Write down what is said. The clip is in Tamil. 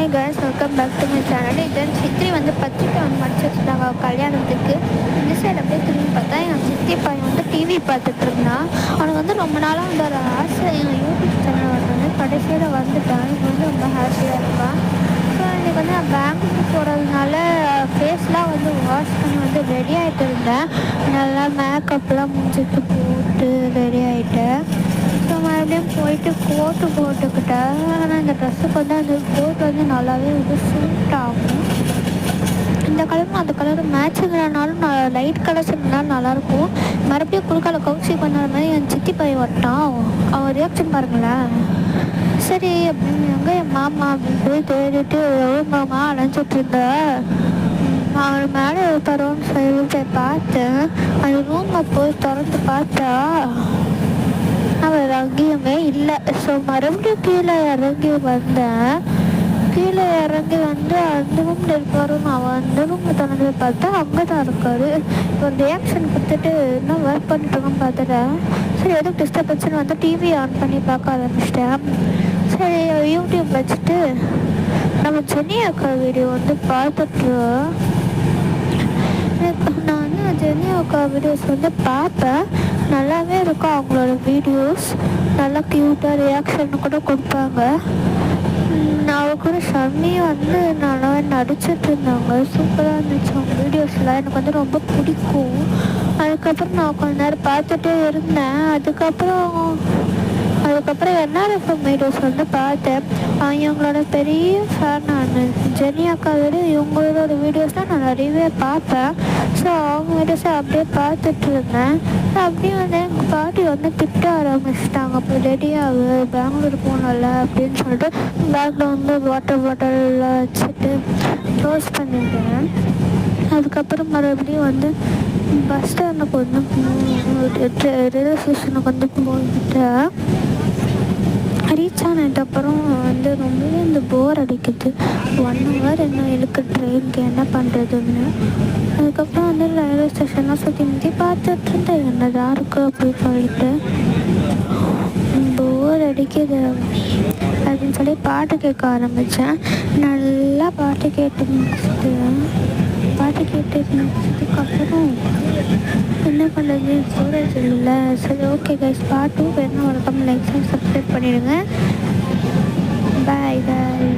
Hi guys, welcome back to my channel. இதன் சித்தி வந்து பத்திரிக்கை வந்து மடிச்சு வச்சுட்டாங்க கல்யாணத்துக்கு. இந்த சைடு அப்படியே திரும்பி பார்த்தா என் சித்தி பையன் வந்து டிவி பார்த்துட்டு இருந்தான். அவனுக்கு வந்து ரொம்ப நாளாக வந்து ஒரு ஆசை, என் யூடியூப் சேனல் வந்து கடைசியில் வந்துட்டான். இது வந்து ரொம்ப ஹாப்பியாக இருப்பான். ஸோ இன்றைக்கி வந்து நான் பெங்களூருக்கு போகிறதுனால ஃபேஸ்லாம் வந்து வாஷ் பண்ணி வந்து ரெடி ஆகிட்டு இருந்தேன். நல்லா மேக்கப்லாம் முடிஞ்சிட்டு போட்டு ரெடி ஆகிட்டேன். ஸோ மறுபடியும் போயிட்டு கோட்டு போட்டுக்கிட்டேன். ஆனால் இந்த ட்ரெஸ்ஸுக்கு வந்து அந்த கோட் வந்து நல்லாவே வந்து சூட் ஆகும். இந்த கலரும் அந்த கலரும் மேட்சிங்கிறனாலும் நான் லைட் கலர்ஸ் இருந்தாலும் நல்லாயிருக்கும். மறுபடியும் குறுக்கால கவுச்சி பண்ண மாதிரி என் சித்தி பையன் வட்டான். அவன் ரியாக்ஷன் பாருங்களேன். சரி அப்படின்னு எங்கே என் மாமா அப்படின்னு போய் தேடிட்டு மாமா அணைஞ்சிட்டு இருந்தேன். அவன் மேலே தரோன்னு சொல்லி போய் பார்த்தேன். அந்த ரூமை போய் திறந்து பார்த்தா அவன் அங்கேயுமே இல்லை. ஸோ மறுபடியும் கீழே இறங்கி வந்தேன். கீழே இறங்கி வந்து அந்த ரூமில் இருக்காருன்னு அவன் அந்த ரூமில் திறந்து பார்த்தா அங்கே தான் இருக்காரு. இப்போ ரியாக்ஷன் கொடுத்துட்டு என்ன ஒர்க் பண்ணிட்டுருக்கோன்னு பார்த்துட்டேன். சரி எதுவும் டிஸ்டர்பன்ஸ்னு வந்து டிவி ஆன் பண்ணி பார்க்க ஆரம்பிச்சிட்டேன். சரி யூடியூப் வச்சுட்டு நம்ம ஜெனி அக்கா வீடியோ வந்து பார்த்துட்ருவோம். நான் வந்து ஜெனி அக்கா வீடியோஸ் வந்து பார்ப்பேன். நல்லாவே இருக்கும் அவங்களோட வீடியோஸ். நல்லா க்யூட்டாக ரியாக்ஷன் கூட கொடுப்பாங்க. அவள் கூட ஷம்மி வந்து நல்லாவே நடிச்சிட்டு இருந்தாங்க. சூப்பராக இருந்துச்சு அவங்க வீடியோஸில். எனக்கு வந்து ரொம்ப பிடிக்கும். அதுக்கப்புறம் நான் கொஞ்ச நேரம் பார்த்துட்டே இருந்தேன். அதுக்கப்புறம் என்ஆர்எஃப்எம் வீடியோஸ் வந்து பார்த்தேன். இவங்களோட பெரிய ஃபேன் நான். ஜெனி அக்கா விட இவங்களோட வீடியோஸ்லாம் நான் நிறையவே பார்ப்பேன். ஸோ அவங்க வீடியோஸை அப்படியே பார்த்துட்டு இருந்தேன். அப்படியே வந்து எங்கள் பாட்டி வந்து திட்ட ஆரம்பிச்சிட்டாங்க. அப்போ ரெடியாகு பெங்களூர் போகணும்ல அப்படின்னு சொல்லிட்டு பேக்கில் வந்து வாட்டர் பாட்டிலில் வச்சுட்டு க்ளோஸ் பண்ணிட்டேன். அதுக்கப்புறம் மறுபடியும் வந்து பஸ் ஸ்டாண்டுக்கு வந்து ரயில்வே ஸ்டேஷனுக்கு வந்து போய்கிட்டேன். ரீச் ஆனதுக்கப்புறம் வந்து ரொம்பவே இந்த போர் அடிக்குது. 1 hour என்ன இழுக்கு ட்ரெயினுக்கு, என்ன பண்ணுறதுன்னு. அதுக்கப்புறம் வந்து ரயில்வே ஸ்டேஷன்லாம் சுற்றி பார்த்துட்டு இருந்தேன் என்னதான் இருக்குது அப்படின்னு சொல்லிட்டு. போர் அடிக்குது அப்படின்னு சொல்லி பாட்டு கேட்க ஆரம்பித்தேன். நல்லா பாட்டு கேட்டு முடிச்சுட்டதுக்கப்புறம் என்ன பண்ணுறது, ஸ்டோரேஜ் இல்லை. சரி ஓகே கைஸ், பார்ட் 2 வேணும். வணக்கம், லைக் சப்ஸ்கிரைப் பண்ணிடுங்க. பாய் பாய்.